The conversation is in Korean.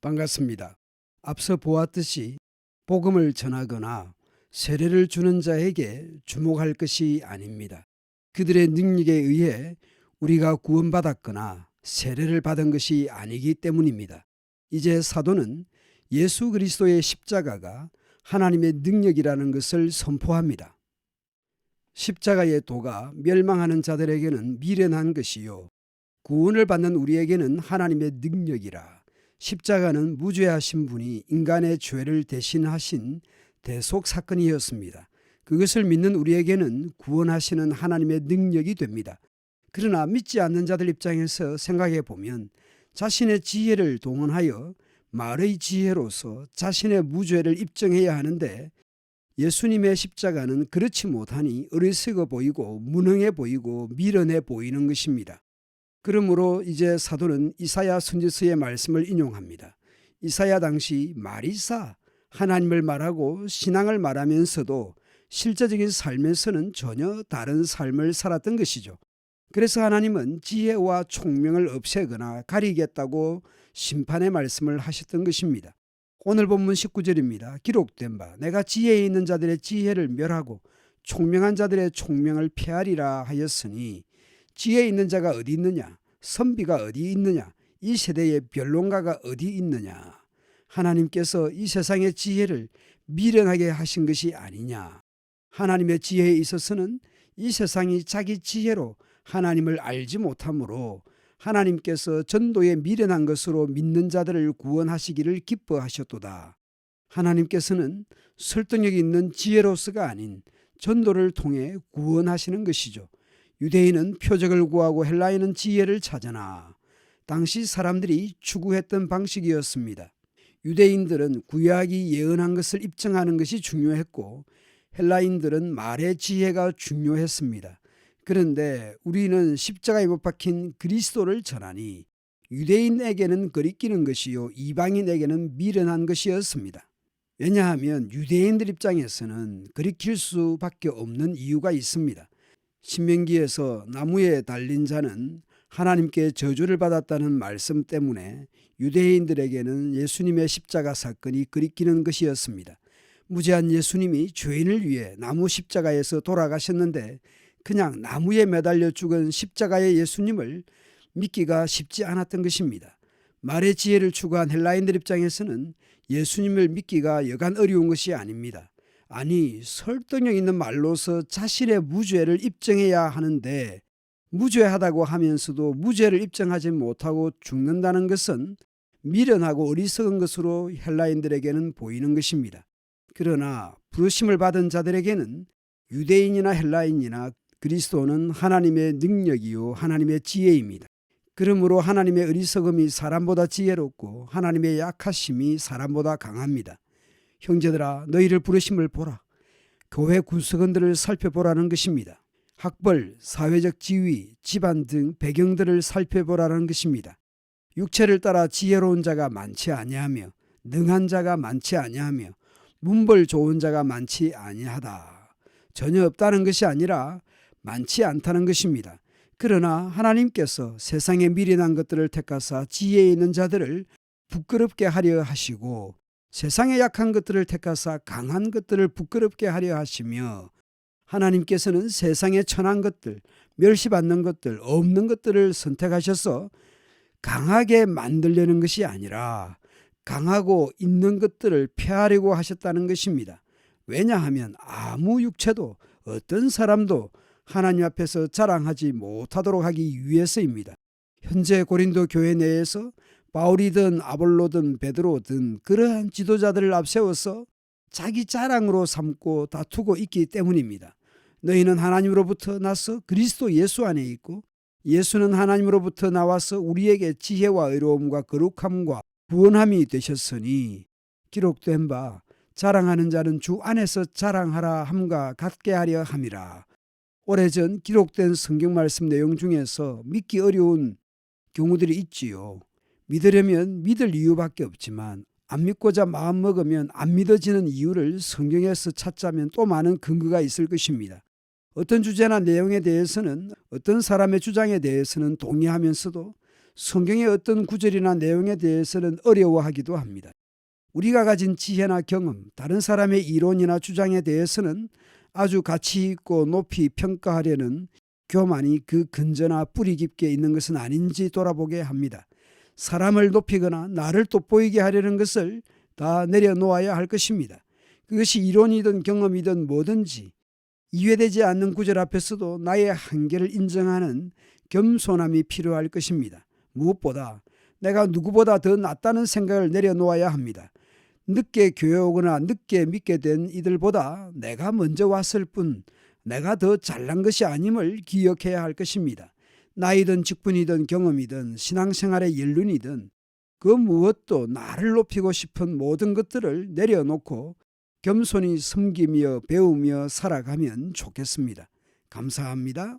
반갑습니다. 앞서 보았듯이 복음을 전하거나 세례를 주는 자에게 주목할 것이 아닙니다. 그들의 능력에 의해 우리가 구원받았거나 세례를 받은 것이 아니기 때문입니다. 이제 사도는 예수 그리스도의 십자가가 하나님의 능력이라는 것을 선포합니다. 십자가의 도가 멸망하는 자들에게는 미련한 것이요 구원을 받는 우리에게는 하나님의 능력이라. 십자가는 무죄하신 분이 인간의 죄를 대신하신 대속 사건이었습니다. 그것을 믿는 우리에게는 구원하시는 하나님의 능력이 됩니다. 그러나 믿지 않는 자들 입장에서 생각해 보면 자신의 지혜를 동원하여 말의 지혜로서 자신의 무죄를 입증해야 하는데 예수님의 십자가는 그렇지 못하니 어리석어 보이고 무능해 보이고 미련해 보이는 것입니다. 그러므로 이제 사도는 이사야 선지서의 말씀을 인용합니다. 이사야 당시 마리사, 하나님을 말하고 신앙을 말하면서도 실제적인 삶에서는 전혀 다른 삶을 살았던 것이죠. 그래서 하나님은 지혜와 총명을 없애거나 가리겠다고 심판의 말씀을 하셨던 것입니다. 오늘 본문 19절입니다. 기록된 바 내가 지혜에 있는 자들의 지혜를 멸하고 총명한 자들의 총명을 폐하리라 하였으니 지혜에 있는 자가 어디 있느냐? 선비가 어디 있느냐? 이 세대의 변론가가 어디 있느냐? 하나님께서 이 세상의 지혜를 미련하게 하신 것이 아니냐? 하나님의 지혜에 있어서는 이 세상이 자기 지혜로 하나님을 알지 못하므로 하나님께서 전도에 미련한 것으로 믿는 자들을 구원하시기를 기뻐하셨도다. 하나님께서는 설득력 있는 지혜로서가 아닌 전도를 통해 구원하시는 것이죠. 유대인은 표적을 구하고 헬라인은 지혜를 찾으나 당시 사람들이 추구했던 방식이었습니다. 유대인들은 구약이 예언한 것을 입증하는 것이 중요했고 헬라인들은 말의 지혜가 중요했습니다. 그런데 우리는 십자가에 못 박힌 그리스도를 전하니 유대인에게는 거리끼는 것이요 이방인에게는 미련한 것이었습니다. 왜냐하면 유대인들 입장에서는 거리낄 수밖에 없는 이유가 있습니다. 신명기에서 나무에 달린 자는 하나님께 저주를 받았다는 말씀 때문에 유대인들에게는 예수님의 십자가 사건이 거리끼는 것이었습니다. 무죄한 예수님이 죄인을 위해 나무 십자가에서 돌아가셨는데 그냥 나무에 매달려 죽은 십자가의 예수님을 믿기가 쉽지 않았던 것입니다. 말의 지혜를 추구한 헬라인들 입장에서는 예수님을 믿기가 여간 어려운 것이 아닙니다. 아니 설득력 있는 말로서 자신의 무죄를 입증해야 하는데 무죄하다고 하면서도 무죄를 입증하지 못하고 죽는다는 것은 미련하고 어리석은 것으로 헬라인들에게는 보이는 것입니다. 그러나 부르심을 받은 자들에게는 유대인이나 헬라인이나 그리스도는 하나님의 능력이요 하나님의 지혜입니다. 그러므로 하나님의 어리석음이 사람보다 지혜롭고 하나님의 약하심이 사람보다 강합니다. 형제들아 너희를 부르심을 보라. 교회 구성원들을 살펴보라는 것입니다. 학벌, 사회적 지위, 집안 등 배경들을 살펴보라는 것입니다. 육체를 따라 지혜로운 자가 많지 아니하며 능한 자가 많지 아니하며 문벌 좋은 자가 많지 아니하다. 전혀 없다는 것이 아니라 많지 않다는 것입니다. 그러나 하나님께서 세상에 미련한 것들을 택하사 지혜에 있는 자들을 부끄럽게 하려 하시고 세상에 약한 것들을 택하사 강한 것들을 부끄럽게 하려 하시며 하나님께서는 세상에 천한 것들, 멸시받는 것들, 없는 것들을 선택하셔서 강하게 만들려는 것이 아니라 강하고 있는 것들을 폐하려고 하셨다는 것입니다. 왜냐하면 아무 육체도 어떤 사람도 하나님 앞에서 자랑하지 못하도록 하기 위해서입니다. 현재 고린도 교회 내에서 바울이든 아볼로든 베드로든 그러한 지도자들을 앞세워서 자기 자랑으로 삼고 다투고 있기 때문입니다. 너희는 하나님으로부터 나서 그리스도 예수 안에 있고 예수는 하나님으로부터 나와서 우리에게 지혜와 의로움과 거룩함과 구원함이 되셨으니 기록된 바 자랑하는 자는 주 안에서 자랑하라 함과 같게 하려 함이라. 오래전 기록된 성경 말씀 내용 중에서 믿기 어려운 경우들이 있지요. 믿으려면 믿을 이유밖에 없지만 안 믿고자 마음먹으면 안 믿어지는 이유를 성경에서 찾자면 또 많은 근거가 있을 것입니다. 어떤 주제나 내용에 대해서는 어떤 사람의 주장에 대해서는 동의하면서도 성경의 어떤 구절이나 내용에 대해서는 어려워하기도 합니다. 우리가 가진 지혜나 경험, 다른 사람의 이론이나 주장에 대해서는 아주 가치 있고 높이 평가하려는 교만이 그 근저나 뿌리 깊게 있는 것은 아닌지 돌아보게 합니다. 사람을 높이거나 나를 돋보이게 하려는 것을 다 내려놓아야 할 것입니다. 그것이 이론이든 경험이든 뭐든지 이해되지 않는 구절 앞에서도 나의 한계를 인정하는 겸손함이 필요할 것입니다. 무엇보다 내가 누구보다 더 낫다는 생각을 내려놓아야 합니다. 늦게 교회 오거나 늦게 믿게 된 이들보다 내가 먼저 왔을 뿐 내가 더 잘난 것이 아님을 기억해야 할 것입니다. 나이든 직분이든 경험이든 신앙생활의 연륜이든 그 무엇도 나를 높이고 싶은 모든 것들을 내려놓고 겸손히 섬기며 배우며 살아가면 좋겠습니다. 감사합니다.